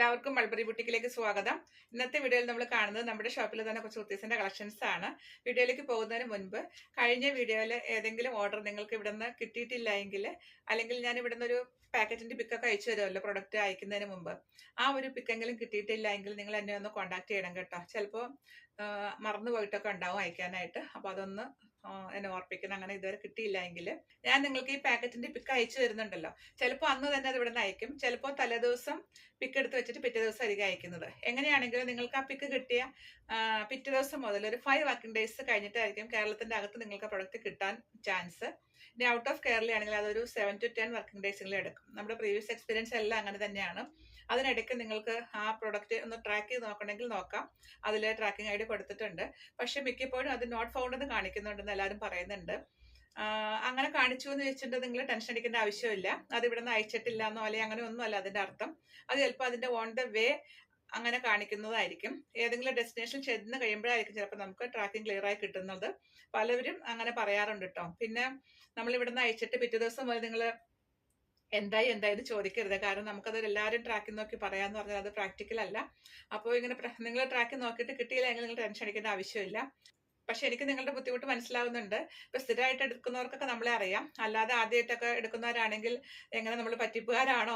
എല്ലാവർക്കും മൾബറി ബുട്ടിക്കിലേക്ക് സ്വാഗതം. ഇന്നത്തെ വീഡിയോയിൽ നമ്മൾ കാണുന്നത് നമ്മുടെ ഷോപ്പിൽ തന്നെ കുറച്ച് കുർത്തീസിന്റെ കളക്ഷൻസ് ആണ്. വീഡിയോയിലേക്ക് പോകുന്നതിന് മുൻപ് കഴിഞ്ഞ വീഡിയോയിൽ ഏതെങ്കിലും ഓർഡർ നിങ്ങൾക്ക് ഇവിടെ നിന്ന് കിട്ടിയിട്ടില്ല എങ്കിൽ, അല്ലെങ്കിൽ ഞാൻ ഇവിടെ നിന്ന് ഒരു പാക്കറ്റിന്റെ പിക്കൊക്കെ അയച്ചു തരുമല്ലോ പ്രൊഡക്റ്റ് അയക്കുന്നതിന് മുമ്പ്, ആ ഒരു പിക്കെങ്കിലും കിട്ടിയിട്ടില്ല എങ്കിൽ നിങ്ങൾ എന്നെ ഒന്ന് കോൺടാക്ട് ചെയ്യണം കേട്ടോ. ചിലപ്പോൾ മറന്നു പോയിട്ടൊക്കെ ഉണ്ടാവും അയക്കാനായിട്ട്. അപ്പോൾ അതൊന്ന് എന്നെ ഓർപ്പിക്കണം. അങ്ങനെ ഇതുവരെ കിട്ടിയില്ല എങ്കിൽ ഞാൻ നിങ്ങൾക്ക് ഈ പാക്കറ്റിന്റെ പിക്ക് അയച്ചു തരുന്നുണ്ടല്ലോ, ചിലപ്പോൾ അന്ന് തന്നെ അത് ഇവിടെ നിന്ന് അയക്കും, ചിലപ്പോൾ തലേദിവസം പിക്ക് എടുത്ത് വെച്ചിട്ട് പിറ്റേ ദിവസം ആയിരിക്കും അയക്കുന്നത്. എങ്ങനെയാണെങ്കിലും നിങ്ങൾക്ക് ആ പിക്ക് കിട്ടിയ പിറ്റേ ദിവസം മുതൽ ഒരു 5 വർക്കിംഗ് ഡേയ്സ് കഴിഞ്ഞിട്ടായിരിക്കും കേരളത്തിന്റെ അകത്ത് നിങ്ങൾക്ക് പ്രൊഡക്റ്റ് കിട്ടാൻ ചാൻസ്. ഇനി ഔട്ട് ഓഫ് കേരളയാണെങ്കിൽ അതൊരു 7 to 10 വർക്കിംഗ് ഡേയ്സിൽ എടുക്കും. നമ്മുടെ പ്രീവിയസ് എക്സ്പീരിയൻസ് എല്ലാം അങ്ങനെ തന്നെയാണ്. അതിനിടയ്ക്ക് നിങ്ങൾക്ക് ആ പ്രൊഡക്റ്റ് ഒന്ന് ട്രാക്ക് ചെയ്ത് നോക്കണമെങ്കിൽ നോക്കാം. അതിൽ ട്രാക്കിംഗ് ഐഡി കൊടുത്തിട്ടുണ്ട്. പക്ഷെ മിക്കപ്പോഴും അത് നോട്ട് ഫൗണ്ട് എന്ന് കാണിക്കുന്നുണ്ടെന്ന് എല്ലാവരും പറയുന്നുണ്ട്. അങ്ങനെ കാണിച്ചു എന്ന് വെച്ചിട്ട് നിങ്ങൾ ടെൻഷൻ അടിക്കേണ്ട ആവശ്യമില്ല. അത് ഇവിടെ നിന്ന് അയച്ചിട്ടില്ല എന്നോ അല്ലെങ്കിൽ അങ്ങനെ ഒന്നും അല്ല അതിന്റെ അർത്ഥം. അത് ചിലപ്പോൾ അതിന്റെ ഓൺ ദ വേ അങ്ങനെ കാണിക്കുന്നതായിരിക്കും. ഏതെങ്കിലും ഡെസ്റ്റിനേഷൻ ചെന്ന് കഴിയുമ്പോഴായിരിക്കും ചിലപ്പോൾ നമുക്ക് ട്രാക്കിംഗ് ക്ലിയർ ആയി കിട്ടുന്നത്. പലവരും അങ്ങനെ പറയാറുണ്ട് കേട്ടോ. പിന്നെ നമ്മൾ ഇവിടെ നിന്ന് അയച്ചിട്ട് പിറ്റേ ദിവസം മുതൽ നിങ്ങൾ എന്തായത് ചോദിക്കരുത്. കാരണം നമുക്കത് എല്ലാവരും ട്രാക്കിൽ നോക്കി പറയാന്ന് പറഞ്ഞാൽ അത് പ്രാക്ടിക്കൽ അല്ല. അപ്പോൾ ഇങ്ങനെ നിങ്ങൾ ട്രാക്കിൽ നോക്കിയിട്ട് കിട്ടിയില്ല എങ്കിൽ നിങ്ങൾ ടെൻഷൻ അടിക്കേണ്ട ആവശ്യമില്ല. പക്ഷെ എനിക്ക് നിങ്ങളുടെ ബുദ്ധിമുട്ട് മനസ്സിലാവുന്നുണ്ട്. ഇപ്പൊ സ്ഥിരമായിട്ട് എടുക്കുന്നവർക്കൊക്കെ നമ്മളെ അറിയാം. അല്ലാതെ ആദ്യമായിട്ടൊക്കെ എടുക്കുന്നവരാണെങ്കിൽ എങ്ങനെ നമ്മൾ പറ്റിപ്പുകാരാണോ,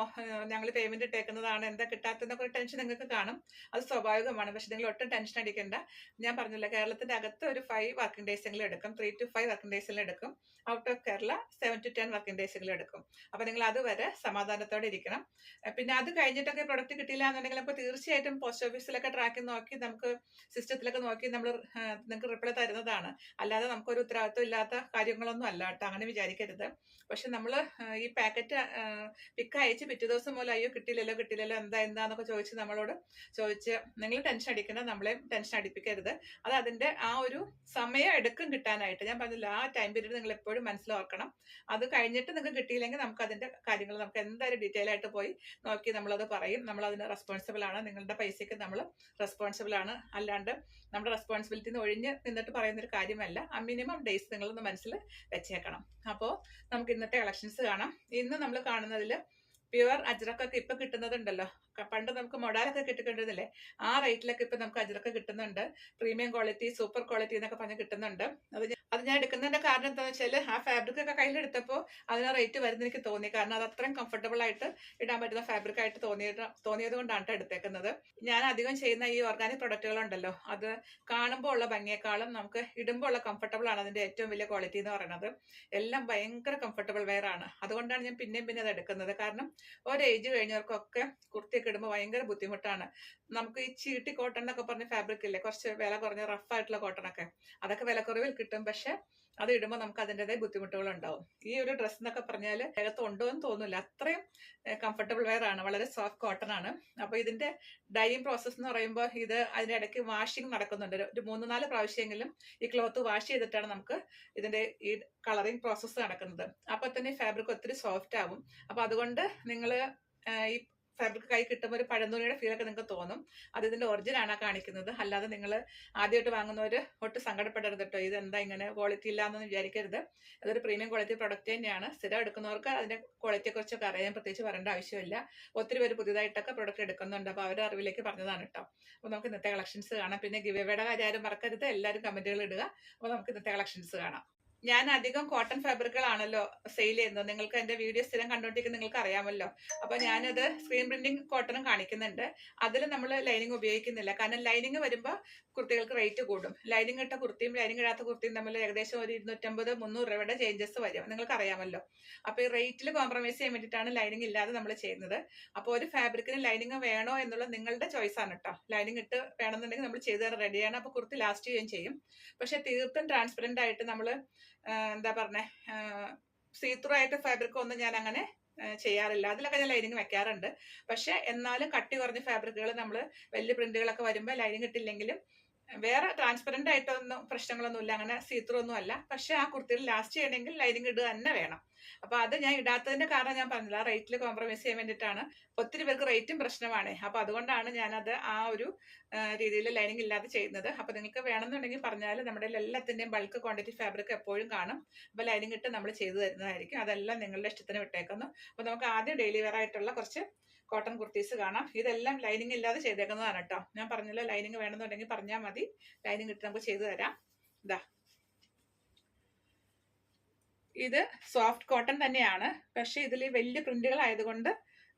ഞങ്ങൾ പേയ്മെന്റ് ഇട്ടേക്കുന്നതാണ്, എന്താ കിട്ടാത്തതെന്നൊക്കെ ഒരു ടെൻഷൻ നിങ്ങൾക്ക് കാണും. അത് സ്വാഭാവികമാണ്. പക്ഷെ നിങ്ങൾ ഒട്ടും ടെൻഷൻ അടിക്കേണ്ട. ഞാൻ പറഞ്ഞില്ല, കേരളത്തിന്റെ അകത്ത് ഒരു 5 വർക്കിംഗ് ഡേയ്സെങ്കിലും എടുക്കും. 3 to 5 വർക്കിംഗ് ഡേയ്സിലും എടുക്കും. Out of Kerala 7 to 10 working ഡേയ്സെങ്കിലും എടുക്കും. അപ്പൊ നിങ്ങൾ അതുവരെ സമാധാനത്തോടെ ഇരിക്കണം. പിന്നെ അത് കഴിഞ്ഞിട്ടൊക്കെ പ്രൊഡക്റ്റ് കിട്ടിയില്ല എന്നുണ്ടെങ്കിൽ നമുക്ക് തീർച്ചയായിട്ടും പോസ്റ്റ് ഓഫീസിലൊക്കെ ട്രാക്കിംഗ് നോക്കി, നമുക്ക് സിസ്റ്റത്തിലൊക്കെ നോക്കി നമ്മൾ നിങ്ങൾക്ക് റിപ്ലൈ തരുന്നതാണ്. അല്ലാതെ നമുക്കൊരു ഉത്തരവാദിത്വം ഇല്ലാത്ത കാര്യങ്ങളൊന്നും അല്ല കേട്ടോ, അങ്ങനെ വിചാരിക്കരുത്. പക്ഷെ നമ്മൾ ഈ പാക്കറ്റ് പിക്ക് അയച്ച് പിറ്റേ ദിവസം പോലെ അയ്യോ കിട്ടിയില്ലല്ലോ എന്താന്നൊക്കെ നമ്മളോട് ചോദിച്ച് നിങ്ങൾ ടെൻഷൻ അടിക്കണം, നമ്മളെ ടെൻഷൻ അടിപ്പിക്കരുത്. അത് അതിന്റെ ആ ഒരു സമയം എടുക്കും കിട്ടാനായിട്ട്. ഞാൻ പറഞ്ഞില്ല, ആ ടൈം പീരീഡ് നിങ്ങൾ എപ്പോഴും മനസ്സിലാക്കണം. അത് കഴിഞ്ഞിട്ട് നിങ്ങൾക്ക് കിട്ടിയില്ലെങ്കിൽ നമുക്ക് അതിന്റെ കാര്യങ്ങൾ നമുക്ക് എന്തായാലും ഡീറ്റെയിൽ ആയിട്ട് പോയി നോക്കി നമ്മളത് പറയും. നമ്മൾ അതിന് റെസ്പോൺസിബിൾ ആണ്. നിങ്ങളുടെ പൈസയ്ക്ക് നമ്മൾ റെസ്പോൺസിബിൾ ആണ്. അല്ലാണ്ട് നമ്മുടെ റെസ്പോൺസിബിലിറ്റിന്ന് ഒഴിഞ്ഞ് നിന്നിട്ട് പറയുന്നൊരു കാര്യമല്ല. ആ മിനിമം ഡേയ്സ് നിങ്ങളൊന്ന് മനസ്സിൽ വെച്ചേക്കണം. അപ്പോൾ നമുക്ക് ഇന്നത്തെ കളക്ഷൻസ് കാണാം. ഇന്ന് നമ്മൾ കാണുന്നതിൽ പ്യുവർ അജ്രക്കൊക്കെ ഇപ്പൊ കിട്ടുന്നതുണ്ടല്ലോ. പണ്ട് നമുക്ക് മൊഡാലൊക്കെ കിട്ടിക്കൊണ്ടിരുന്നില്ലേ, ആ റേറ്റിലൊക്കെ ഇപ്പൊ നമുക്ക് അജ്രക്ക് കിട്ടുന്നുണ്ട്. പ്രീമിയം ക്വാളിറ്റി, സൂപ്പർ ക്വാളിറ്റി എന്നൊക്കെ പറഞ്ഞ് കിട്ടുന്നുന്നത്. അത് ഞാൻ എടുക്കുന്നതിന്റെ കാരണം എന്താണെന്ന് വെച്ചാൽ ആ ഫാബ്രിക് ഒക്കെ കയ്യിലെടുത്തപ്പോൾ അതിന് റേറ്റ് വരുന്ന എനിക്ക് തോന്നി. കാരണം അത് അത്രയും കംഫർട്ടബിൾ ആയിട്ട് ഇടാൻ പറ്റുന്ന ഫാബ്രിക് ആയിട്ട് തോന്നിയത് കൊണ്ടാണ് എടുത്തേക്കുന്നത്. ഞാൻ അധികം ചെയ്യുന്ന ഈ ഓർഗാനിക് പ്രൊഡക്റ്റുകളുണ്ടല്ലോ, അത് കാണുമ്പോൾ ഉള്ള ഭംഗിയേക്കാളും നമുക്ക് ഇടുമ്പോൾ ഉള്ള കംഫർട്ടബിൾ ആണ് അതിന്റെ ഏറ്റവും വലിയ ക്വാളിറ്റി എന്ന് പറയുന്നത്. എല്ലാം ഭയങ്കര കംഫർട്ടബിൾ വെയർ ആണ്. അതുകൊണ്ടാണ് ഞാൻ പിന്നെ അത് എടുക്കുന്നത്. കാരണം ഒരു ഏജ് കഴിഞ്ഞവർക്കൊക്കെ കുർത്തിയൊക്കെ ഇടുമ്പോൾ ഭയങ്കര ബുദ്ധിമുട്ടാണ്. നമുക്ക് ഈ ചീട്ടി കോട്ടൺ എന്നൊക്കെ പറഞ്ഞ ഫാബ്രിക് ഇല്ലേ, കുറച്ച് വില കുറഞ്ഞ റഫ് ആയിട്ടുള്ള കോട്ടൺ ഒക്കെ, അതൊക്കെ വിലക്കുറവിൽ കിട്ടും. പക്ഷെ അത് ഇടുമ്പോൾ നമുക്ക് അതിൻ്റെതായ ബുദ്ധിമുട്ടുകൾ ഉണ്ടാവും. ഈ ഒരു ഡ്രസ്സ് എന്നൊക്കെ പറഞ്ഞാൽ അകത്ത് ഉണ്ടോ എന്ന് തോന്നില്ല, അത്രയും കംഫർട്ടബിൾ വെയർ ആണ്. വളരെ സോഫ്റ്റ് കോട്ടൺ ആണ്. അപ്പൊ ഇതിന്റെ ഡൈയിങ് പ്രോസസ് എന്ന് പറയുമ്പോൾ ഇത് അതിന്റെ ഇടയ്ക്ക് വാഷിംഗ് നടക്കുന്നുണ്ട്. ഒരു 3-4 പ്രാവശ്യമെങ്കിലും ഈ ക്ലോത്ത് വാഷ് ചെയ്തിട്ടാണ് നമുക്ക് ഇതിന്റെ ഈ കളറിങ് പ്രോസസ്സ് നടക്കുന്നത്. അപ്പൊ തന്നെ ഫാബ്രിക് ഒത്തിരി സോഫ്റ്റ് ആവും. അപ്പൊ അതുകൊണ്ട് നിങ്ങൾ ഈ ഫാബ്രിക് കൈ കിട്ടുമ്പോൾ ഒരു പഴന്തുണിയുടെ ഫീലൊക്കെ നിങ്ങൾക്ക് തോന്നും. അത് ഇതിന്റെ ഒറിജിനാണ് കാണിക്കുന്നത്. അല്ലാതെ നിങ്ങൾ ആദ്യമായിട്ട് വാങ്ങുന്നവർ ഒട്ടും സങ്കടപ്പെടരുത് കേട്ടോ. ഇത് എന്താ ഇങ്ങനെ ക്വാളിറ്റി ഇല്ല എന്നൊന്നും വിചാരിക്കരുത്. അതൊരു പ്രീമിയം ക്വാളിറ്റി പ്രൊഡക്റ്റ് തന്നെയാണ്. സ്ഥിരം എടുക്കുന്നവർക്ക് അതിന്റെ ക്വാളിറ്റിയെ കുറിച്ചൊക്കെ അറിയാൻ പ്രത്യേകിച്ച് പറയേണ്ട ആവശ്യമില്ല. ഒത്തിരി പേര് പുതിയതായിട്ടൊക്കെ പ്രൊഡക്റ്റ് എടുക്കുന്നുണ്ട്. അപ്പോൾ അവരുടെ അറിവിലേക്ക് പറഞ്ഞതാണ് കേട്ടോ. അപ്പോൾ നമുക്ക് ഇന്നത്തെ കളക്ഷൻസ് കാണാം. പിന്നെ ഗിവ് എവേയുടെ കാര്യം ആരും മറക്കരുത്. എല്ലാവരും കമന്റുകൾ ഇടുക. അപ്പോൾ നമുക്ക് ഇന്നത്തെ കളക്ഷൻസ് കാണാം. ഞാൻ അധികം കോട്ടൺ ഫാബ്രിക്കുകളാണല്ലോ സെയിൽ ചെയ്യുന്നത്. നിങ്ങൾക്ക് എന്റെ വീഡിയോ സ്ഥിരം കണ്ടുകൊണ്ടിരിക്കുന്ന നിങ്ങൾക്ക് അറിയാമല്ലോ. അപ്പൊ ഞാനത് സ്ക്രീൻ പ്രിന്റിംഗ് കോട്ടണും കാണിക്കുന്നുണ്ട്. അതിൽ നമ്മൾ ലൈനിങ് ഉപയോഗിക്കുന്നില്ല. കാരണം ലൈനിങ് വരുമ്പോൾ കുർത്തികൾക്ക് റേറ്റ് കൂടും. ലൈനിങ് ഇട്ട കുർത്തിയും ലൈനിങ് ഇടാത്ത കുർത്തിയും തമ്മിൽ ഏകദേശം ഒരു 250-300 രൂപയുടെ ചേഞ്ചസ് വരും. നിങ്ങൾക്ക് അറിയാമല്ലോ. അപ്പൊ ഈ റേറ്റിൽ കോംപ്രമൈസ് ചെയ്യാൻ വേണ്ടിയിട്ടാണ് ലൈനിങ് ഇല്ലാതെ നമ്മൾ ചെയ്യുന്നത്. അപ്പോൾ ഒരു ഫാബ്രിക്കിന് ലൈനിങ് വേണോ എന്നുള്ളത് നിങ്ങളുടെ ചോയ്സ് ആണ് കേട്ടോ. ലൈനിങ് ഇട്ട് വേണമെന്നുണ്ടെങ്കിൽ നമ്മൾ ചെയ്ത് തരാൻ റെഡിയാണ്. അപ്പൊ കുർത്തി ലാസ്റ്റ് ചെയ്യുകയും ചെയ്യും. പക്ഷെ തീർത്തും ട്രാൻസ്പെറന്റ് ആയിട്ട് നമ്മൾ എന്താ പറഞ്ഞേ, സീത്രൂ ആയിട്ട് ഫാബ്രിക് ഒന്നും ഞാൻ അങ്ങനെ ചെയ്യാറില്ല. അതിലൊക്കെ ഞാൻ ലൈനിങ് വെക്കാറുണ്ട്. പക്ഷെ എന്നാലും കട്ടി കുറഞ്ഞ ഫാബ്രിക്കുകൾ നമ്മൾ വലിയ പ്രിന്റുകളൊക്കെ വരുമ്പോൾ ലൈനിങ് ഇട്ടില്ലെങ്കിലും വേറെ ട്രാൻസ്പെറന്റ് ആയിട്ടൊന്നും പ്രശ്നങ്ങളൊന്നുമില്ല. അങ്ങനെ സീത്രൂ ഒന്നും അല്ല. പക്ഷെ ആ കുർത്തിയിൽ ലാസ്റ്റ് ചെയ്യണമെങ്കിൽ ലൈനിങ് ഇടുക തന്നെ വേണം. അപ്പൊ അത് ഞാൻ ഇടാത്തതിന്റെ കാരണം ഞാൻ പറഞ്ഞില്ല, റേറ്റിൽ കോംപ്രമൈസ് ചെയ്യാൻ വേണ്ടിയിട്ടാണ്. ഒത്തിരി പേർക്ക് റേറ്റും പ്രശ്നമാണ്. അപ്പൊ അതുകൊണ്ടാണ് ഞാനത് ആ ഒരു രീതിയിൽ ലൈനിങ് ഇല്ലാതെ ചെയ്യുന്നത്. അപ്പൊ നിങ്ങൾക്ക് വേണമെന്നുണ്ടെങ്കിൽ പറഞ്ഞാൽ നമ്മുടെ എല്ലാത്തിന്റെയും ബൾക്ക് ക്വാണ്ടിറ്റി ഫാബ്രിക് എപ്പോഴും കാണും. അപ്പൊ ലൈനിങ് ഇട്ട് നമ്മൾ ചെയ്തു തരുന്നതായിരിക്കും. അതെല്ലാം നിങ്ങളുടെ ഇഷ്ടത്തിന് വിട്ടേക്കുന്നു. അപ്പൊ നമുക്ക് ആദ്യം ഡെയിലി വെയർ ആയിട്ടുള്ള കുറച്ച് കോട്ടൺ കുർത്തീസ് കാണാം. ഇതെല്ലാം ലൈനിങ് ഇല്ലാതെ ചെയ്തേക്കുന്നതാണ് കേട്ടോ. ഞാൻ പറഞ്ഞല്ലോ ലൈനിങ് വേണമെന്നുണ്ടെങ്കിൽ പറഞ്ഞാൽ മതി, ലൈനിങ് ഇട്ട് നമുക്ക് ചെയ്തു തരാം. ഇതാ, ഇത് സോഫ്റ്റ് കോട്ടൺ തന്നെയാണ്, പക്ഷെ ഇതിൽ വലിയ പ്രിന്റുകൾ ആയതുകൊണ്ട്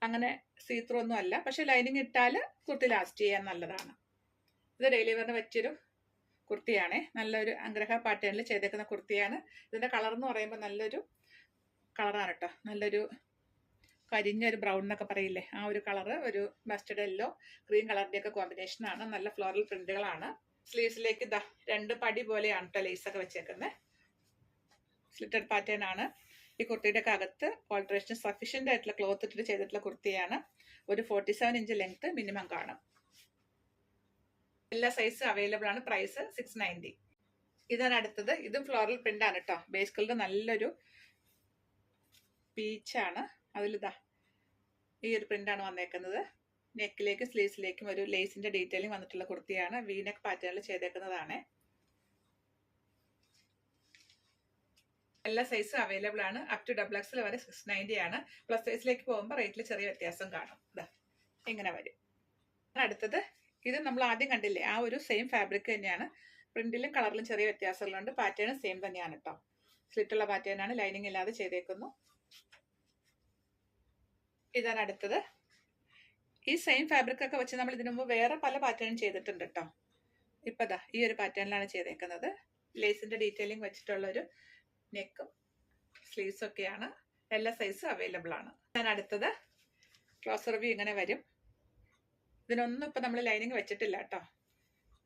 അങ്ങനെ സീത്രൂ ഒന്നും അല്ല. പക്ഷെ ലൈനിങ് ഇട്ടാൽ കുർത്തി ലാസ്റ്റ് ചെയ്യാൻ നല്ലതാണ്. ഇത് ഡെയിലി വെയറിന് പറ്റിയൊരു കുർത്തിയാണ്. നല്ലൊരു അഗ്രഹ പാറ്റേണിൽ ചെയ്തേക്കുന്ന കുർത്തിയാണ്. ഇതിന്റെ കളർ എന്ന് പറയുമ്പോൾ നല്ലൊരു കളറാണ് കേട്ടോ. നല്ലൊരു കരിഞ്ഞൊരു ബ്രൗൺ എന്നൊക്കെ പറയില്ലേ, ആ ഒരു കളറ്, ഒരു മസ്റ്റർഡ് യെല്ലോ ഗ്രീൻ കളറിന്റെ ഒക്കെ കോമ്പിനേഷൻ ആണ്. നല്ല ഫ്ലോറൽ പ്രിന്റുകളാണ്. സ്ലീവ്സിലേക്ക് ഇതാ 2 പടി പോലെയാണ് കേട്ടോ ലേസ് ഒക്കെ വെച്ചേക്കുന്നത്. സ്ലിറ്റഡ് പാറ്റേൺ ആണ്. ഈ കുർത്തിയുടെ ഒക്കെ അകത്ത് ഓൾട്രേഷൻ സഫീഷ്യന്റ് ആയിട്ടുള്ള ക്ലോത്ത് ഇട്ടിട്ട് ചെയ്തിട്ടുള്ള കുർത്തിയാണ്. ഒരു 47 ഇഞ്ച് ലെങ്ത് മിനിമം കാണും. എല്ലാ സൈസ് അവൈലബിൾ ആണ്. പ്രൈസ് 690. ഇതാണ് അടുത്തത്. ഇതും ഫ്ലോറൽ പ്രിന്റ് ആണ് കേട്ടോ. ബേസ് കളർ നല്ലൊരു പീച്ചാണ്. അതിലിതാ ഈ ഒരു പ്രിന്റാണ് വന്നേക്കുന്നത്. നെക്കിലേക്കും സ്ലീവ്സിലേക്കും ഒരു ലേസിന്റെ ഡീറ്റെയിലിംഗ് വന്നിട്ടുള്ള കുർത്തിയാണ്. വീനെക്ക് പാറ്റേണിൽ ചെയ്തേക്കുന്നതാണ്. എല്ലാ സൈസും അവൈലബിൾ ആണ്. അപ് ടു XXL വരെ 690 ആണ്. പ്ലസ് സൈസിലേക്ക് പോകുമ്പോൾ റേറ്റിൽ ചെറിയ വ്യത്യാസം കാണും. ഇതാ ഇങ്ങനെ വരും. അടുത്തത് ഇത് നമ്മൾ ആദ്യം കണ്ടില്ലേ, ആ ഒരു സെയിം ഫാബ്രിക് തന്നെയാണ്. പ്രിന്റിലും കളറിലും ചെറിയ വ്യത്യാസങ്ങളുണ്ട്. പാറ്റേൺ സെയിം തന്നെയാണ് കേട്ടോ. സ്ലിറ്റുള്ള പാറ്റേൺ ആണ്. ലൈനിങ് ഇല്ലാതെ ചെയ്തേക്കുന്നു. ഇതാണ് അടുത്തത്. ഈ സെയിം ഫാബ്രിക് ഒക്കെ വെച്ച് നമ്മൾ ഇതിനു മുമ്പ് വേറെ പല പാറ്റേണും ചെയ്തിട്ടുണ്ട് കേട്ടോ. ഇപ്പൊ ദാ ഈ ഒരു പാറ്റേണിലാണ് ചെയ്തേക്കുന്നത്. ലേസിന്റെ ഡീറ്റെയിലിംഗ് വെച്ചിട്ടുള്ള ഒരു നെക്കും സ്ലീവ്സും ഒക്കെയാണ്. എല്ലാ സൈസും അവൈലബിൾ ആണ്. ഇതാണ് അടുത്തത്. ക്ലോസർ വ്യൂ ഇങ്ങനെ വരും. ഇതിനൊന്നും ഇപ്പൊ നമ്മൾ ലൈനിങ് വെച്ചിട്ടില്ല കേട്ടോ.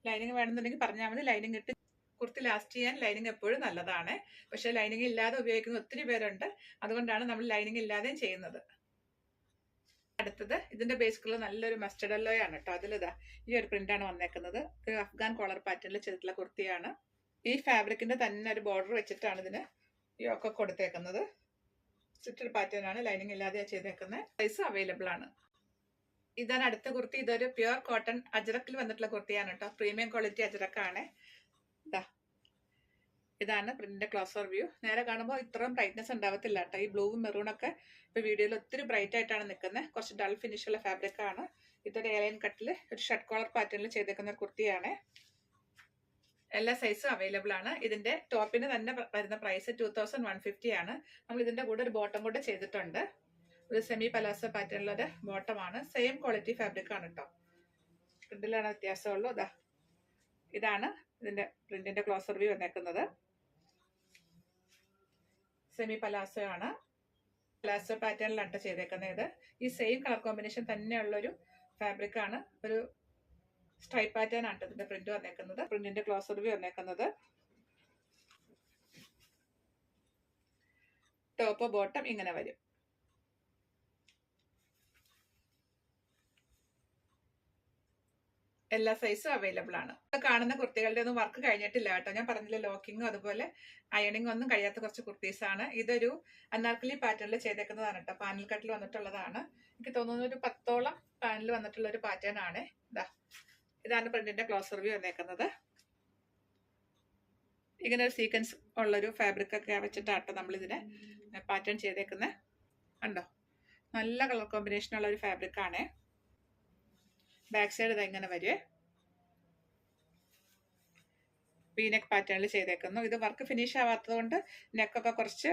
ലൈനിങ് വേണമെന്നുണ്ടെങ്കിൽ പറഞ്ഞാൽ മതി. ലൈനിങ് ഇട്ട് കുർത്തി ലാസ്റ്റ് ചെയ്യാൻ ലൈനിങ് എപ്പോഴും നല്ലതാണ്. പക്ഷെ ലൈനിങ് ഇല്ലാതെ ഉപയോഗിക്കുന്ന ഒത്തിരി പേരുണ്ട്. അതുകൊണ്ടാണ് നമ്മൾ ലൈനിങ് ഇല്ലാതെയും ചെയ്യുന്നത്. അടുത്തത് ഇതിന്റെ ബേസ് കളർ നല്ലൊരു മസ്റ്റർഡ് യെല്ലോ ആണ് കേട്ടോ. അതിലിതാ ഈ ഒരു പ്രിന്റാണ് വന്നേക്കുന്നത്. ഒരു അഫ്ഗാൻ കോളർ പാറ്റേണിൽ ചെയ്തിട്ടുള്ള കുർത്തിയാണ്. ഈ ഫാബ്രിക്കിന്റെ തന്നെ ഒരു ബോർഡർ വെച്ചിട്ടാണ് ഇതിന് യോക്ക് കൊടുത്തേക്കുന്നത്. സ്ലിറ്റഡ് പാറ്റേൺ ആണ്. ലൈനിങ് ഇല്ലാതെ ചെയ്തേക്കുന്നത്. സൈസ് അവൈലബിൾ ആണ്. ഇതാണ് അടുത്ത കുർത്തി. ഇതൊരു പ്യുവർ കോട്ടൺ അജറക്കിൽ വന്നിട്ടുള്ള കുർത്തിയാണ് കേട്ടോ. പ്രീമിയം ക്വാളിറ്റി അജറക്കാണ്. ഇതാണ് പ്രിന്റിന്റെ ക്ലോസർ വ്യൂ. നേരെ കാണുമ്പോൾ ഇത്രയും ബ്രൈറ്റ്നെസ് ഉണ്ടാവത്തില്ല കേട്ടോ. ഈ ബ്ലൂവും മെറൂണൊക്കെ ഇപ്പൊ വീഡിയോയിൽ ഒത്തിരി ബ്രൈറ്റ് ആയിട്ടാണ് നിൽക്കുന്നത്. കുറച്ച് ഡൾ ഫിനിഷ് ഉള്ള ഫാബ്രിക് ആണ്. ഇതൊരു എയർലൈൻ കട്ടിൽ ഒരു ഷർട്ട് കോളർ പാറ്റേണിൽ ചെയ്തേക്കുന്ന കുർത്തിയാണ്. എല്ലാ സൈസും അവൈലബിൾ ആണ്. ഇതിന്റെ ടോപ്പിന് തന്നെ വരുന്ന പ്രൈസ് 2150 ആണ്. നമ്മൾ ഇതിന്റെ കൂടെ ഒരു ബോട്ടം കൂടെ ചെയ്തിട്ടുണ്ട്. ഒരു സെമി പലാസോ പാറ്റേണിലൊരു ബോട്ടമാണ്. സെയിം ക്വാളിറ്റി ഫാബ്രിക് ആണ് കേട്ടോ. പ്രിന്റിലാണ് വ്യത്യാസമുള്ളൂ. ഇതാണ് ഇതിന്റെ പ്രിന്റിന്റെ ക്ലോസർ വ്യൂ വന്നേക്കുന്നത്. സെമി പലാസോ ആണ്. പലാസോ പാറ്റേണിലാണ് ചെയ്തേക്കുന്നത്. ഇത് ഈ സെയിം കളർ കോമ്പിനേഷൻ തന്നെയുള്ളൊരു ഫാബ്രിക് ആണ്. ഒരു സ്ട്രൈപ്പ് പാറ്റേൺ ആണ് ഇതിന്റെ പ്രിന്റ് വന്നേക്കുന്നത്. പ്രിന്റിന്റെ ക്ലോസർ വ്യൂ വന്നേക്കുന്നത്. ടോപ്പ് ബോട്ടം ഇങ്ങനെ വരും. എല്ലാ സൈസും അവൈലബിൾ ആണ്. കാണുന്ന കുർത്തികളുടെ ഒന്നും വർക്ക് കഴിഞ്ഞിട്ടില്ല കേട്ടോ. ഞാൻ പറഞ്ഞില്ല, ലോക്കിങ്ങും അതുപോലെ അയണിങ്ങും ഒന്നും കഴിയാത്ത കുറച്ച് കുർത്തീസ് ആണ്. ഇതൊരു അനാർക്കലി പാറ്റേണിൽ ചെയ്തേക്കുന്നതാണ് കേട്ടോ. പാനൽ കട്ടിൽ വന്നിട്ടുള്ളതാണ്. എനിക്ക് തോന്നുന്നു ഒരു 10ഓളം പാനൽ വന്നിട്ടുള്ള ഒരു പാറ്റേൺ ആണ്. ഇതാണ് പ്രിന്റിന്റെ ക്ലോസർ വ്യൂ വന്നേക്കുന്നത്. ഇങ്ങനെ ഒരു സീക്വൻസ് ഉള്ളൊരു ഫാബ്രിക് ഒക്കെ വെച്ചിട്ടാട്ടോ നമ്മൾ ഇതിനെ പാറ്റേൺ ചെയ്തേക്കുന്നത്. കണ്ടോ, നല്ല കളർ കോമ്പിനേഷൻ ഉള്ള ഒരു ഫാബ്രിക് ആണ്. ബാക്ക് സൈഡ് ഇത് ഇങ്ങനെ വരുവേ. വീനെക്ക് പാറ്റേണിൽ ചെയ്തേക്കുന്നു. ഇത് വർക്ക് ഫിനിഷ് ആവാത്തത് കൊണ്ട് നെക്കൊക്കെ കുറച്ച്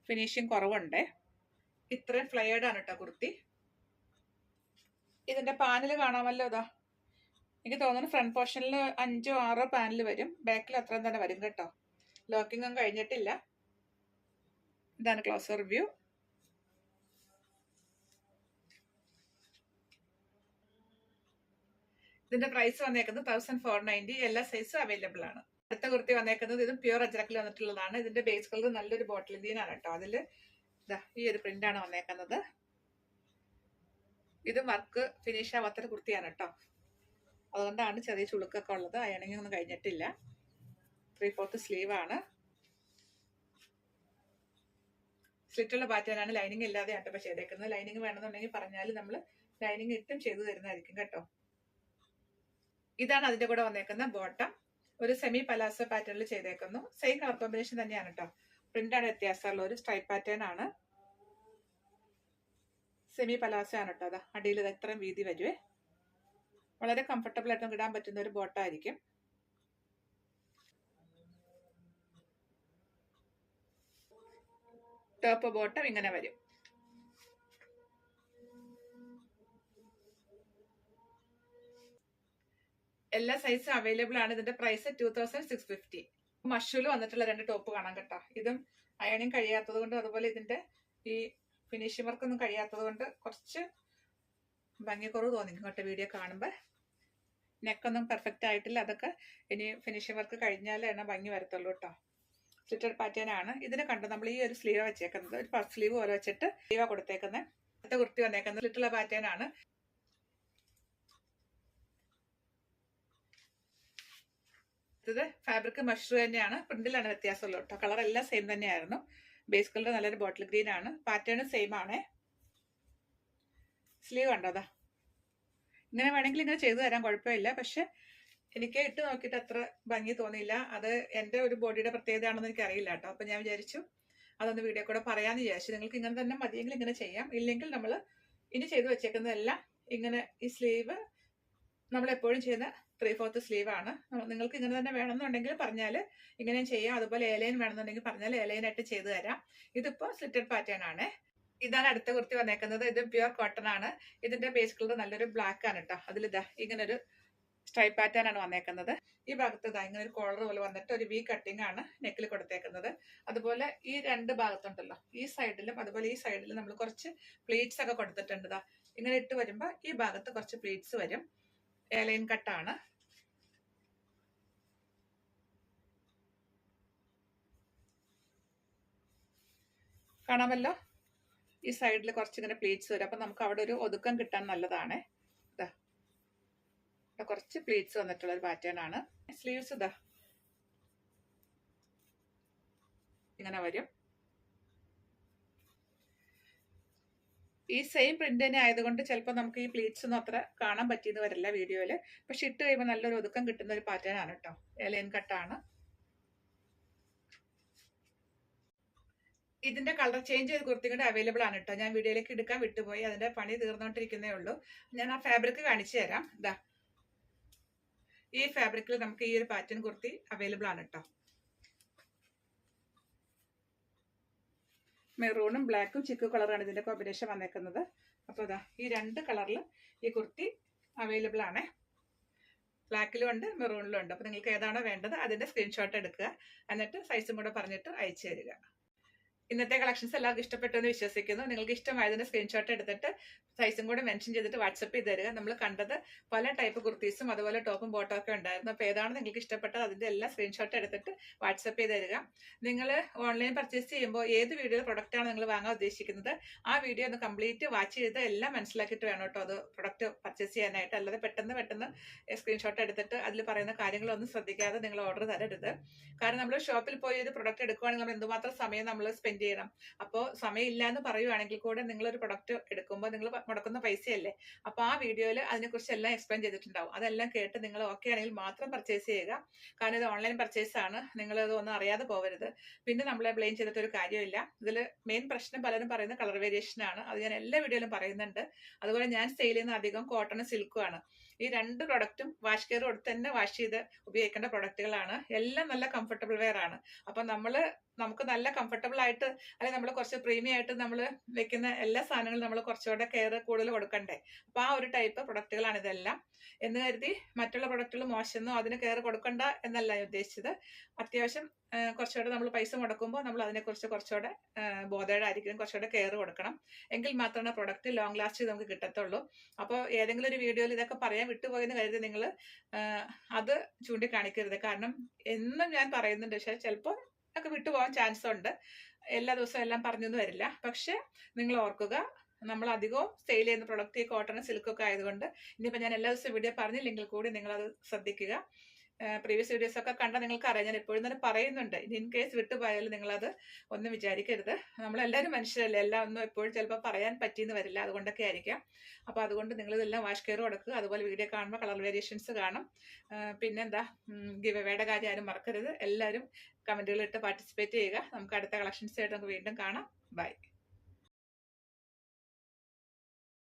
ഫിനിഷിങ് കുറവുണ്ട്. ഇത്രയും ഫ്ലയേർഡ് ആണ് കേട്ടോ കുർത്തി. ഇതിന്റെ പാനൽ കാണാമല്ലോ. എനിക്ക് തോന്നുന്നു ഫ്രണ്ട് പോർഷനിൽ 5ഓ 6ഓ പാനൽ വരും. ബാക്കിൽ അത്രയും തന്നെ വരും കേട്ടോ. ലോക്കിംഗ് ഒന്നും കഴിഞ്ഞിട്ടില്ല. ഇതാണ് ക്ലോസർ വ്യൂ. ഇതിന്റെ പ്രൈസ് വന്നേക്കുന്നത് 1490. എല്ലാ സൈസും അവൈലബിൾ ആണ്. അടുത്ത കുർത്തി വന്നേക്കുന്നത് ഇതും പ്യൂർ അജ്രക്കിൽ വന്നിട്ടുള്ളതാണ്. ഇതിന്റെ ബേസ് കളർ നല്ലൊരു ബോട്ടിൽ ഗ്രീൻ ആണ് കേട്ടോ. അതിൽ ഈ ഒരു പ്രിന്റ് ആണ് വന്നേക്കുന്നത്. ഇതും വർക്ക് ഫിനിഷ് ആവാത്തൊരു കുർത്തിയാണ് കേട്ടോ. അതുകൊണ്ടാണ് ചെറിയ ചുളുക്കൊക്കെ ഉള്ളത്. അയണിങ് ഒന്നും കഴിഞ്ഞിട്ടില്ല. 3/4 സ്ലീവ് ആണ്. സ്ലിറ്റുള്ള പാറ്റേൺ ആണ്. ലൈനിങ് ഇല്ലാതെ ആട്ടോ ചെയ്തേക്കുന്നത്. ലൈനിങ് വേണമെന്നുണ്ടെങ്കിൽ പറഞ്ഞാൽ നമ്മൾ ലൈനിങ് ഇട്ടും ചെയ്തു തരുന്നതായിരിക്കും കേട്ടോ. ഇതാണ് അതിന്റെ കൂടെ വന്നേക്കുന്ന ബോട്ടം. ഒരു സെമി പലാസോ പാറ്റേണിൽ ചെയ്തേക്കുന്നു. സെയിം കളർ കോമ്പിനേഷൻ തന്നെയാണ് കേട്ടോ. പ്രിന്റ് ആണ് വ്യത്യാസമുള്ള ഒരു സ്ട്രൈപ്പ് പാറ്റേൺ ആണ്. സെമി പലാസോ ആണ് കേട്ടോ. അതാ അടിയിൽ ഇത് എത്രയും വീതി വരുവേ. വളരെ കംഫർട്ടബിൾ ആയിട്ട് നമുക്ക് ഇടാൻ പറ്റുന്ന ഒരു ബോട്ടായിരിക്കും. ടോപ്പ് ബോട്ടം ഇങ്ങനെ വരും. എല്ലാ സൈസും അവൈലബിൾ ആണ്. ഇതിന്റെ പ്രൈസ് 2650. മഷൂല് വന്നിട്ടുള്ള 2 ടോപ്പ് കാണാം കേട്ടോ. ഇതും അയണിങ് കഴിയാത്തത് കൊണ്ട്, അതുപോലെ ഇതിന്റെ ഈ ഫിനിഷിംഗ് വർക്കൊന്നും കഴിയാത്തത് കൊണ്ട് കുറച്ച് ഭംഗിക്കുറവ് തോന്നിക്കും കേട്ടോ വീഡിയോ കാണുമ്പോൾ. നെക്കൊന്നും പെർഫെക്റ്റ് ആയിട്ടില്ല. അതൊക്കെ ഇനി ഫിനിഷിംഗ് വർക്ക് കഴിഞ്ഞാലേ എണ്ണ ഭംഗി വരത്തുള്ളൂ കേട്ടോ. സ്ലിറ്റഡ് പാറ്റേൺ ആണ്. ഇതിനെ കണ്ടു നമ്മൾ ഈ ഒരു സ്ലീവ് വെച്ചേക്കുന്നത്, ഒരു പഫ് സ്ലീവ് പോലെ വെച്ചിട്ട് സ്ലീവാ കൊടുത്തേക്കുന്നത്. അടുത്ത കുർത്തി വന്നേക്കുന്നത് സ്ലിറ്റുള്ള പാറ്റേൺ ആണ്. ഇത് ഫാബ്രിക് മഷ്റൂ തന്നെയാണ്. പ്രിന്റിലാണ് വ്യത്യാസമുള്ളൂ കേട്ടോ. കളർ എല്ലാം സെയിം തന്നെയായിരുന്നു. ബേസ് കളർ നല്ലൊരു ബോട്ടിൽ ഗ്രീൻ ആണ്. പാറ്റേൺ സെയിം ആണ്. സ്ലീവ് കണ്ടോ അതാ. ഇങ്ങനെ വേണമെങ്കിൽ ഇങ്ങനെ ചെയ്തു തരാൻ കുഴപ്പമില്ല. പക്ഷെ എനിക്ക് ഇട്ട് നോക്കിയിട്ട് അത്ര ഭംഗി തോന്നിയില്ല. അത് എൻ്റെ ഒരു ബോഡിയുടെ പ്രത്യേകതയാണെന്ന് എനിക്ക് അറിയില്ല കേട്ടോ. അപ്പം ഞാൻ വിചാരിച്ചു അതൊന്ന് വീഡിയോ കൂടെ പറയാമെന്ന് വിചാരിച്ചു. നിങ്ങൾക്ക് ഇങ്ങനെ തന്നെ മതിയെങ്കിൽ ഇങ്ങനെ ചെയ്യാം. ഇല്ലെങ്കിൽ നമ്മൾ ഇനി ചെയ്തു വെച്ചേക്കുന്നതെല്ലാം ഇങ്ങനെ ഈ സ്ലീവ് നമ്മൾ എപ്പോഴും ചെയ്യുന്ന 3/4 സ്ലീവ് ആണ്. നിങ്ങൾക്ക് ഇങ്ങനെ തന്നെ വേണമെന്നുണ്ടെങ്കിൽ പറഞ്ഞാൽ ഇങ്ങനെയും ചെയ്യാം. അതുപോലെ എലൈൻ വേണമെന്നുണ്ടെങ്കിൽ പറഞ്ഞാൽ എലൈനായിട്ട് ചെയ്തു തരാം. ഇതിപ്പോൾ സ്ലിറ്റഡ് പാറ്റേൺ ആണ്. ഇതാണ് അടുത്ത കുർത്തി വന്നേക്കുന്നത്. ഇത് പ്യുവർ കോട്ടൺ ആണ്. ഇതിന്റെ ബേസ് കളർ നല്ലൊരു ബ്ലാക്ക് ആണ് കേട്ടോ. അതിലിതാ ഇങ്ങനൊരു സ്ട്രൈപ്പ് പാറ്റേൺ ആണ് വന്നേക്കുന്നത്. ഈ ഭാഗത്ത് ഇതാ ഇങ്ങനെ ഒരു കോളർ പോലെ വന്നിട്ട് ഒരു വി കട്ടിംഗ് ആണ് നെക്കിൽ കൊടുത്തേക്കുന്നത്. അതുപോലെ ഈ 2 ഭാഗത്തുണ്ടല്ലോ, ഈ സൈഡിലും അതുപോലെ ഈ സൈഡിലും നമ്മൾ കുറച്ച് പ്ലീറ്റ്സ് ഒക്കെ കൊടുത്തിട്ടുണ്ട്. ഇതാ ഇങ്ങനെ ഇട്ട് വരുമ്പോൾ ഈ ഭാഗത്ത് കുറച്ച് പ്ലീറ്റ്സ് വരും. എയർലൈൻ കട്ടാണ്. കാണാമല്ലോ, ഈ സൈഡിൽ കുറച്ച് ഇങ്ങനെ പ്ലീറ്റ്സ് വരും. അപ്പൊ നമുക്ക് അവിടെ ഒരു ഒതുക്കം കിട്ടാൻ നല്ലതാണ്. ഇതാ കുറച്ച് പ്ലീറ്റ്സ് വന്നിട്ടുള്ള ഒരു പാറ്റേൺ ആണ്. സ്ലീവ്സ് ഇതാ ഇങ്ങനെ വരും. ഈ സെയിം പ്രിന്റ് തന്നെ ആയതുകൊണ്ട് ചിലപ്പോൾ നമുക്ക് ഈ പ്ലീറ്റ്സ് ഒന്നും അത്ര കാണാൻ പറ്റിയെന്ന് വരില്ല വീഡിയോയില്. പക്ഷെ ഇട്ട് കഴിയുമ്പോൾ നല്ലൊരു ഒതുക്കം കിട്ടുന്ന ഒരു പാറ്റേൺ ആണ് കേട്ടോ. എലൈൻ കട്ടാണ്. ഇതിന്റെ കളർ ചേഞ്ച് ചെയ്ത് കുർത്തി കൂടെ അവൈലബിൾ ആണ് കേട്ടോ. ഞാൻ വീഡിയോയിലേക്ക് എടുക്കാൻ വിട്ടുപോയി. അതിന്റെ പണി തീർന്നോണ്ടിരിക്കുന്നേ ഉള്ളൂ. ഞാൻ ആ ഫാബ്രിക് കാണിച്ചു തരാം. ഇതാ ഈ ഫാബ്രിക്കിൽ നമുക്ക് ഈ ഒരു പാറ്റേൺ കുർത്തി അവൈലബിൾ ആണ് കേട്ടോ. മെറൂണും ബ്ലാക്കും ചിക്കു കളറാണ് ഇതിന്റെ കോമ്പിനേഷൻ വന്നേക്കുന്നത്. അപ്പോൾ ഇതാ ഈ 2 കളറിൽ ഈ കുർത്തി അവൈലബിൾ ആണ്. ബ്ലാക്കിലും ഉണ്ട്, മെറൂണിലും ഉണ്ട്. അപ്പോൾ നിങ്ങൾക്ക് ഏതാണോ വേണ്ടത് അതിന്റെ സ്ക്രീൻഷോട്ട് എടുക്കുക. എന്നിട്ട് സൈസും കൂടെ പറഞ്ഞിട്ട് അയച്ചു തരിക. ഇന്നത്തെ കളക്ഷൻസ് എല്ലാവർക്കും ഇഷ്ടപ്പെട്ടു എന്ന് വിശ്വസിക്കുന്നു. നിങ്ങൾക്ക് ഇഷ്ടമായതിന്റെ സ്ക്രീൻഷോട്ട് എടുത്തിട്ട് സൈസും കൂടെ മെൻഷൻ ചെയ്തിട്ട് വാട്സപ്പ് ചെയ്ത് തരിക. നമ്മൾ കണ്ടത് പല ടൈപ്പ് കുർത്തീസും അതുപോലെ ടോപ്പും ബോട്ടം ഒക്കെ ഉണ്ടായിരുന്നു. അപ്പോൾ ഏതാണ് നിങ്ങൾക്ക് ഇഷ്ടപ്പെട്ടത് അതിന്റെ എല്ലാ സ്ക്രീൻഷോട്ട് എടുത്തിട്ട് വാട്സപ്പ് ചെയ്ത് തരിക. നിങ്ങൾ ഓൺലൈൻ പർച്ചേസ് ചെയ്യുമ്പോൾ ഏത് വീഡിയോയുടെ പ്രൊഡക്റ്റ് ആണ് നിങ്ങൾ വാങ്ങാൻ ഉദ്ദേശിക്കുന്നത് ആ വീഡിയോ ഒന്ന് കംപ്ലീറ്റ് വാച്ച് ചെയ്ത് എല്ലാം മനസ്സിലാക്കിയിട്ട് വേണം കേട്ടോ അത് പ്രൊഡക്റ്റ് പർച്ചേസ് ചെയ്യാനായിട്ട്. അല്ലാതെ പെട്ടെന്ന് സ്ക്രീൻഷോട്ട് എടുത്തിട്ട് അതിൽ പറയുന്ന കാര്യങ്ങളൊന്നും ശ്രദ്ധിക്കാതെ നിങ്ങൾ ഓർഡർ തരരുത്. കാരണം നമ്മൾ ഷോപ്പിൽ പോയി ഒരു പ്രൊഡക്റ്റ് എടുക്കുവാണെങ്കിൽ നമ്മൾ എന്തുമാത്രം സമയം നമ്മൾ സ്പെൻഡ് ചെയ്യണം. അപ്പോൾ സമയം ഇല്ല എന്ന് പറയുവാണെങ്കിൽ കൂടെ നിങ്ങളൊരു പ്രൊഡക്റ്റ് എടുക്കുമ്പോൾ നിങ്ങൾ മുടക്കുന്ന പൈസയല്ലേ. അപ്പോൾ ആ വീഡിയോയിൽ അതിനെക്കുറിച്ച് എല്ലാം എക്സ്പ്ലെയിൻ ചെയ്തിട്ടുണ്ടാവും. അതെല്ലാം കേട്ട് നിങ്ങൾ ഓക്കെ ആണെങ്കിൽ മാത്രം പർച്ചേസ് ചെയ്യുക. കാരണം ഇത് ഓൺലൈൻ പർച്ചേസ് ആണ്. നിങ്ങളത് ഒന്നും അറിയാതെ പോകരുത്. പിന്നെ നമ്മളെ ബ്ലെയിം ചെയ്തിട്ടൊരു കാര്യമില്ല. ഇതിൽ മെയിൻ പ്രശ്നം പലരും പറയുന്ന കളർ വേരിയേഷൻ ആണ്. അത് ഞാൻ എല്ലാ വീഡിയോയിലും പറയുന്നുണ്ട്. അതുപോലെ ഞാൻ സെയിൽ ചെയ്യുന്ന അധികം കോട്ടൺ സിൽക്കും ആണ്. ഈ 2 പ്രൊഡക്റ്റും വാഷ് കെയർ കൊടുത്ത് തന്നെ വാഷ് ചെയ്ത് ഉപയോഗിക്കേണ്ട പ്രൊഡക്റ്റുകളാണ്. എല്ലാം നല്ല കംഫർട്ടബിൾ വെയർ ആണ്. അപ്പം നമുക്ക് നല്ല കംഫർട്ടബിൾ ആയിട്ട് അല്ലെങ്കിൽ നമ്മൾ കുറച്ച് പ്രീമിയം ആയിട്ട് നമ്മൾ വെക്കുന്ന എല്ലാ സാധനങ്ങളും നമ്മൾ കുറച്ചുകൂടെ കെയർ കൂടുതൽ കൊടുക്കണ്ടേ. അപ്പൊ ആ ഒരു ടൈപ്പ് പ്രൊഡക്റ്റുകളാണ് ഇതെല്ലാം. എന്ന് കരുതി മറ്റുള്ള പ്രൊഡക്റ്റുകൾ മോശമെന്നോ അതിന് കെയർ കൊടുക്കണ്ട എന്നല്ല ഞാൻ ഉദ്ദേശിച്ചത്. അത്യാവശ്യം കുറച്ചുകൂടെ നമ്മൾ പൈസ മുടക്കുമ്പോൾ നമ്മൾ അതിനെക്കുറിച്ച് കുറച്ചുകൂടെ ബോധേഡായിരിക്കും, കുറച്ചുകൂടെ കെയർ കൊടുക്കണം. എങ്കിൽ മാത്രമാണ് പ്രൊഡക്റ്റ് ലോങ് ലാസ്റ്റ് നമുക്ക് കിട്ടത്തുള്ളൂ. അപ്പോൾ ഏതെങ്കിലും ഒരു വീഡിയോയിൽ ഇതൊക്കെ പറയാൻ വിട്ടുപോയെന്ന് കരുതി നിങ്ങൾ അത് ചൂണ്ടിക്കാണിക്കരുത്. കാരണം എന്നും ഞാൻ പറയുന്നുണ്ട്, പക്ഷേ ചിലപ്പോൾ ഒക്കെ വിട്ടുപോകാൻ ചാൻസ് ഉണ്ട്. എല്ലാ ദിവസവും എല്ലാം പറഞ്ഞൊന്നും വരില്ല. പക്ഷെ നിങ്ങൾ ഓർക്കുക, നമ്മൾ അധികവും സെയിൽ ചെയ്യുന്ന പ്രൊഡക്റ്റ് ഈ കോട്ടൺ സിൽക്കൊക്കെ ആയതുകൊണ്ട് ഇനിയിപ്പോൾ ഞാൻ എല്ലാ ദിവസവും വീഡിയോ പറഞ്ഞില്ലെങ്കിൽ കൂടി നിങ്ങളത് ശ്രദ്ധിക്കുക. പ്രീവിയസ് വീഡിയോസ് ഒക്കെ കണ്ടാൽ നിങ്ങൾക്ക് അറിയാം. ഞാൻ എപ്പോഴും തന്നെ പറയുന്നുണ്ട്. ഇൻ കേസ് വിട്ടുപോയാലും നിങ്ങളത് ഒന്നും വിചാരിക്കരുത്. നമ്മളെല്ലാവരും മനുഷ്യരല്ലേ. എല്ലാം ഒന്നും എപ്പോഴും ചിലപ്പോൾ പറയാൻ പറ്റിയെന്ന് വരില്ല. അതുകൊണ്ടൊക്കെ ആയിരിക്കാം. അപ്പോൾ അതുകൊണ്ട് നിങ്ങളിതെല്ലാം വാഷ് കെയർ കൊടുക്കുക. അതുപോലെ വീഡിയോ കാണുമ്പോൾ കളർ വേരിയേഷൻസ് കാണും. പിന്നെന്താ, ഗിവ് അവേയുടെ കാര്യം ആരും മറക്കരുത്. എല്ലാവരും കമൻറ്റുകളിട്ട് പാർട്ടിസിപ്പേറ്റ് ചെയ്യുക. നമുക്ക് അടുത്ത കളക്ഷൻസ് ആയിട്ട് നമുക്ക് വീണ്ടും കാണാം. ബൈ.